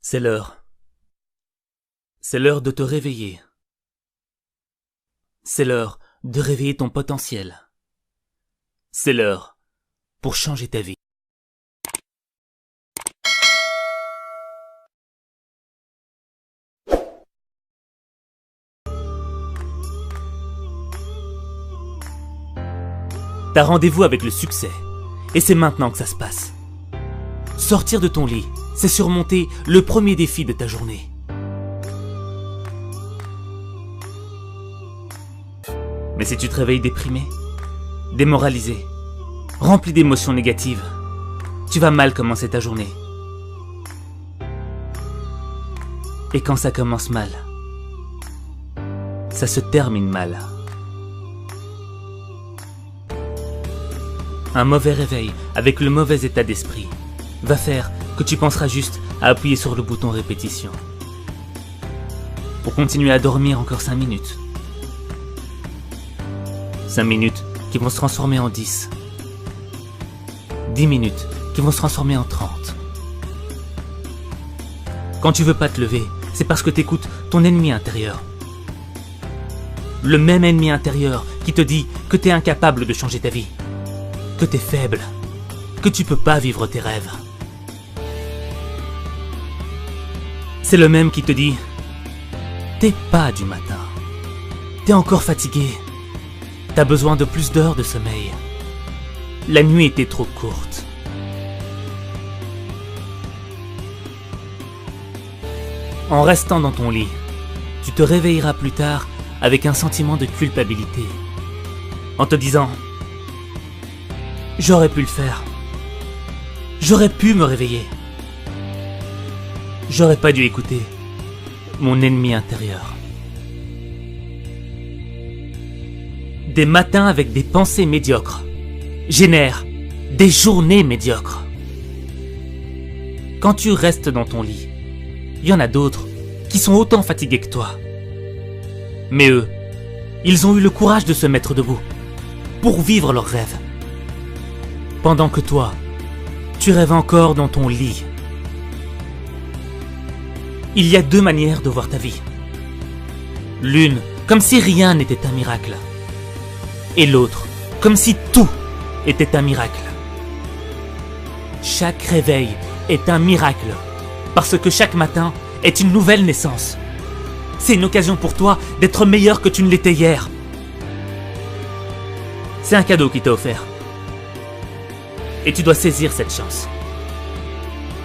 C'est l'heure. C'est l'heure de te réveiller. C'est l'heure de réveiller ton potentiel. C'est l'heure pour changer ta vie. T'as rendez-vous avec le succès, et c'est maintenant que ça se passe. Sortir de ton lit, c'est surmonter le premier défi de ta journée. Mais si tu te réveilles déprimé, démoralisé, rempli d'émotions négatives, tu vas mal commencer ta journée. Et quand ça commence mal, ça se termine mal. Un mauvais réveil avec le mauvais état d'esprit va faire que tu penseras juste à appuyer sur le bouton répétition pour continuer à dormir encore 5 minutes. 5 minutes qui vont se transformer en 10. 10 minutes qui vont se transformer en 30. Quand tu veux pas te lever, c'est parce que t'écoutes ton ennemi intérieur. Le même ennemi intérieur qui te dit que t'es incapable de changer ta vie, que t'es faible, que tu peux pas vivre tes rêves. C'est le même qui te dit « T'es pas du matin, t'es encore fatigué, t'as besoin de plus d'heures de sommeil, la nuit était trop courte. » En restant dans ton lit, tu te réveilleras plus tard avec un sentiment de culpabilité, en te disant « J'aurais pu le faire. J'aurais pu me réveiller. J'aurais pas dû écouter mon ennemi intérieur. » Des matins avec des pensées médiocres génèrent des journées médiocres. Quand tu restes dans ton lit, il y en a d'autres qui sont autant fatigués que toi. Mais eux, ils ont eu le courage de se mettre debout pour vivre leurs rêves. Pendant que toi, tu rêves encore dans ton lit. Il y a 2 manières de voir ta vie. L'une, comme si rien n'était un miracle. Et l'autre, comme si tout était un miracle. Chaque réveil est un miracle, parce que chaque matin est une nouvelle naissance. C'est une occasion pour toi d'être meilleur que tu ne l'étais hier. C'est un cadeau qui t'est offert. Et tu dois saisir cette chance.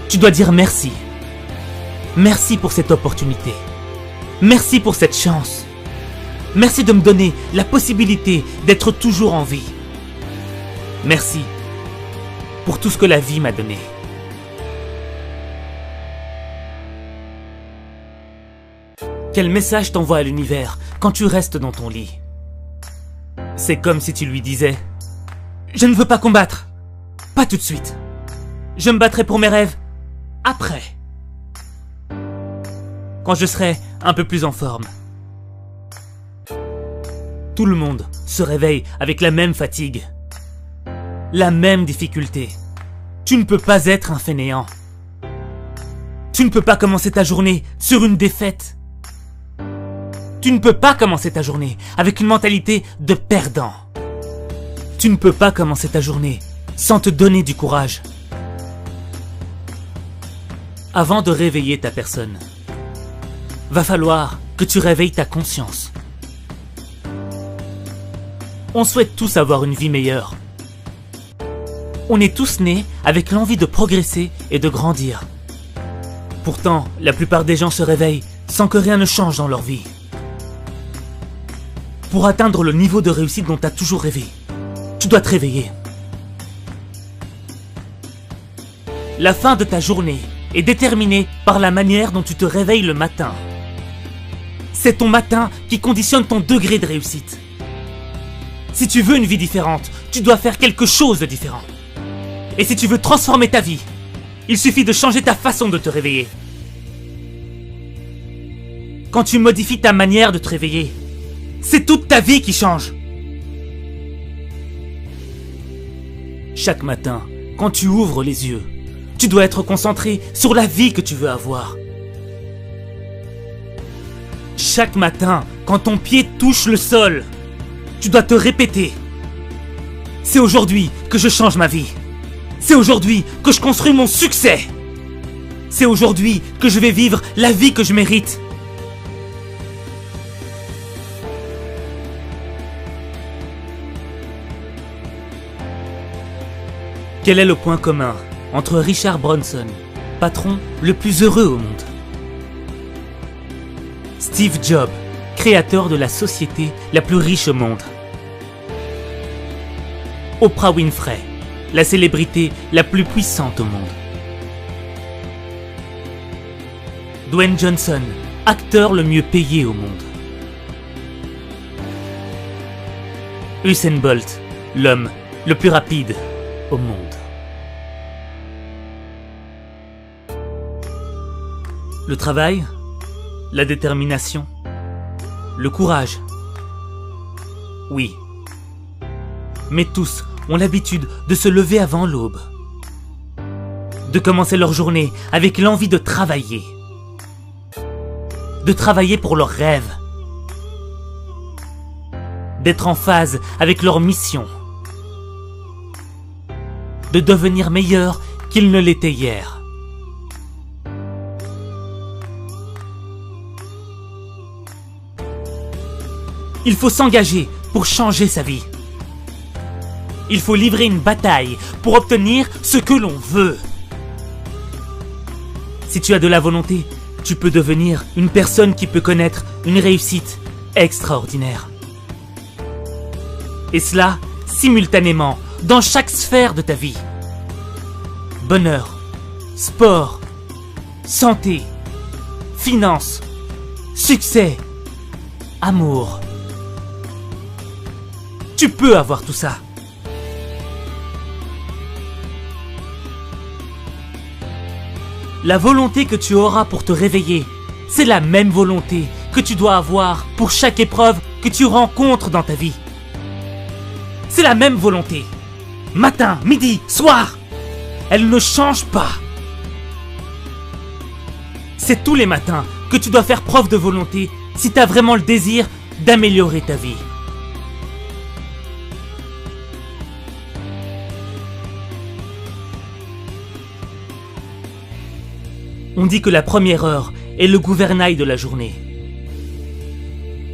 Tu dois dire merci. Merci pour cette opportunité. Merci pour cette chance. Merci de me donner la possibilité d'être toujours en vie. Merci pour tout ce que la vie m'a donné. Quel message t'envoie à l'univers quand tu restes dans ton lit? C'est comme si tu lui disais « Je ne veux pas combattre. Pas tout de suite. Je me battrai pour mes rêves après. Quand je serai un peu plus en forme. » Tout le monde se réveille avec la même fatigue, la même difficulté. Tu ne peux pas être un fainéant. Tu ne peux pas commencer ta journée sur une défaite. Tu ne peux pas commencer ta journée avec une mentalité de perdant. Tu ne peux pas commencer ta journée sans te donner du courage. Avant de réveiller ta personne, va falloir que tu réveilles ta conscience. On souhaite tous avoir une vie meilleure. On est tous nés avec l'envie de progresser et de grandir. Pourtant, la plupart des gens se réveillent sans que rien ne change dans leur vie. Pour atteindre le niveau de réussite dont tu as toujours rêvé, tu dois te réveiller. La fin de ta journée est déterminée par la manière dont tu te réveilles le matin. C'est ton matin qui conditionne ton degré de réussite. Si tu veux une vie différente, tu dois faire quelque chose de différent. Et si tu veux transformer ta vie, il suffit de changer ta façon de te réveiller. Quand tu modifies ta manière de te réveiller, c'est toute ta vie qui change. Chaque matin, quand tu ouvres les yeux, tu dois être concentré sur la vie que tu veux avoir chaque matin, quand ton pied touche le sol, tu dois te répéter. C'est aujourd'hui que je change ma vie. C'est aujourd'hui que je construis mon succès. C'est aujourd'hui que je vais vivre la vie que je mérite. Quel est le point commun entre Richard Branson, patron le plus heureux au monde, Steve Jobs, créateur de la société la plus riche au monde, Oprah Winfrey, la célébrité la plus puissante au monde, Dwayne Johnson, acteur le mieux payé au monde, Usain Bolt, l'homme le plus rapide au monde. Le travail, la détermination, le courage. Oui. Mais tous ont l'habitude de se lever avant l'aube, de commencer leur journée avec l'envie de travailler pour leurs rêves, d'être en phase avec leur mission, de devenir meilleurs qu'ils ne l'étaient hier. Il faut s'engager pour changer sa vie. Il faut livrer une bataille pour obtenir ce que l'on veut. Si tu as de la volonté, tu peux devenir une personne qui peut connaître une réussite extraordinaire. Et cela, simultanément, dans chaque sphère de ta vie. Bonheur, sport, santé, finances, succès, amour. Tu peux avoir tout ça. La volonté que tu auras pour te réveiller, c'est la même volonté que tu dois avoir pour chaque épreuve que tu rencontres dans ta vie. C'est la même volonté. Matin, midi, soir. Elle ne change pas. C'est tous les matins que tu dois faire preuve de volonté si tu as vraiment le désir d'améliorer ta vie. On dit que la première heure est le gouvernail de la journée.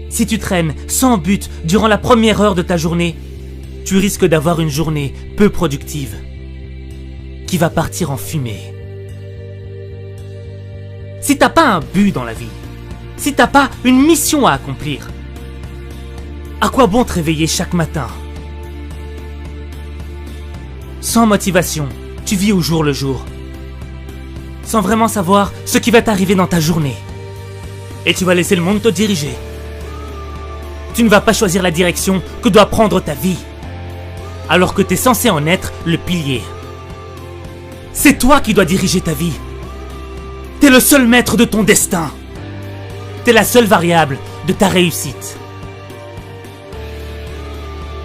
Si tu traînes sans but durant la première heure de ta journée, tu risques d'avoir une journée peu productive, qui va partir en fumée. Si t'as pas un but dans la vie, si t'as pas une mission à accomplir, à quoi bon te réveiller chaque matin? Sans motivation, tu vis au jour le jour, sans vraiment savoir ce qui va t'arriver dans ta journée. Et tu vas laisser le monde te diriger. Tu ne vas pas choisir la direction que doit prendre ta vie, alors que tu es censé en être le pilier. C'est toi qui dois diriger ta vie. T'es le seul maître de ton destin. T'es la seule variable de ta réussite.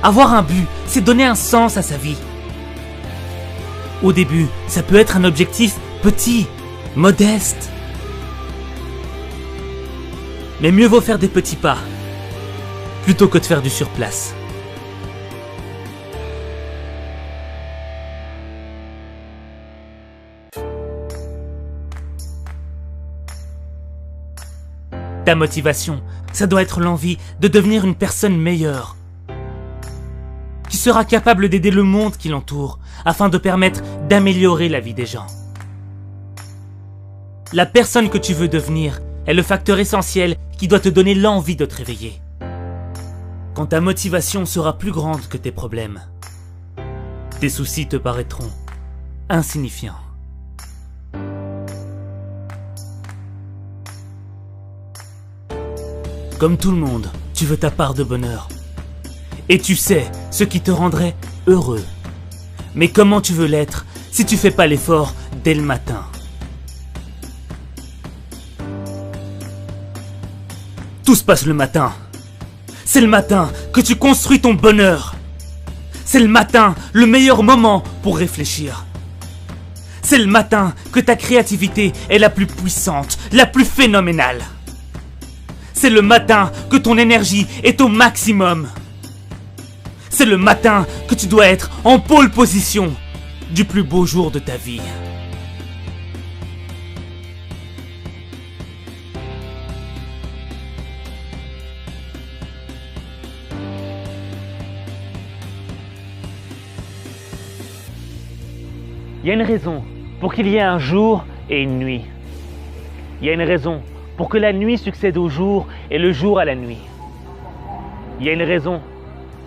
Avoir un but, c'est donner un sens à sa vie. Au début, ça peut être un objectif petit, modeste. Mais mieux vaut faire des petits pas, plutôt que de faire du surplace. Ta motivation, ça doit être l'envie de devenir une personne meilleure, qui sera capable d'aider le monde qui l'entoure, afin de permettre d'améliorer la vie des gens. La personne que tu veux devenir est le facteur essentiel qui doit te donner l'envie de te réveiller. Quand ta motivation sera plus grande que tes problèmes, tes soucis te paraîtront insignifiants. Comme tout le monde, tu veux ta part de bonheur. Et tu sais ce qui te rendrait heureux. Mais comment tu veux l'être si tu fais pas l'effort dès le matin? Tout se passe le matin. C'est le matin que tu construis ton bonheur. C'est le matin le meilleur moment pour réfléchir. C'est le matin que ta créativité est la plus puissante, la plus phénoménale. C'est le matin que ton énergie est au maximum. C'est le matin que tu dois être en pole position du plus beau jour de ta vie. Il y a une raison pour qu'il y ait un jour et une nuit. Il y a une raison pour que la nuit succède au jour et le jour à la nuit. Il y a une raison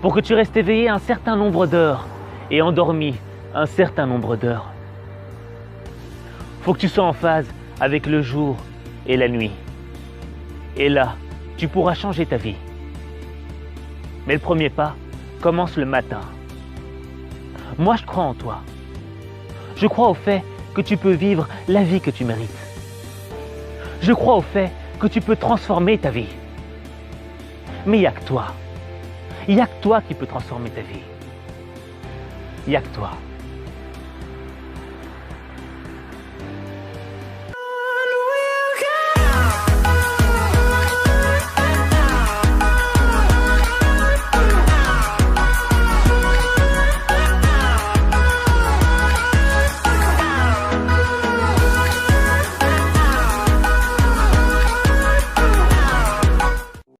pour que tu restes éveillé un certain nombre d'heures et endormi un certain nombre d'heures. Faut que tu sois en phase avec le jour et la nuit. Et là, tu pourras changer ta vie. Mais le premier pas commence le matin. Moi, je crois en toi. Je crois au fait que tu peux vivre la vie que tu mérites. Je crois au fait que tu peux transformer ta vie. Mais il n'y a que toi. Il n'y a que toi qui peux transformer ta vie. Il n'y a que toi.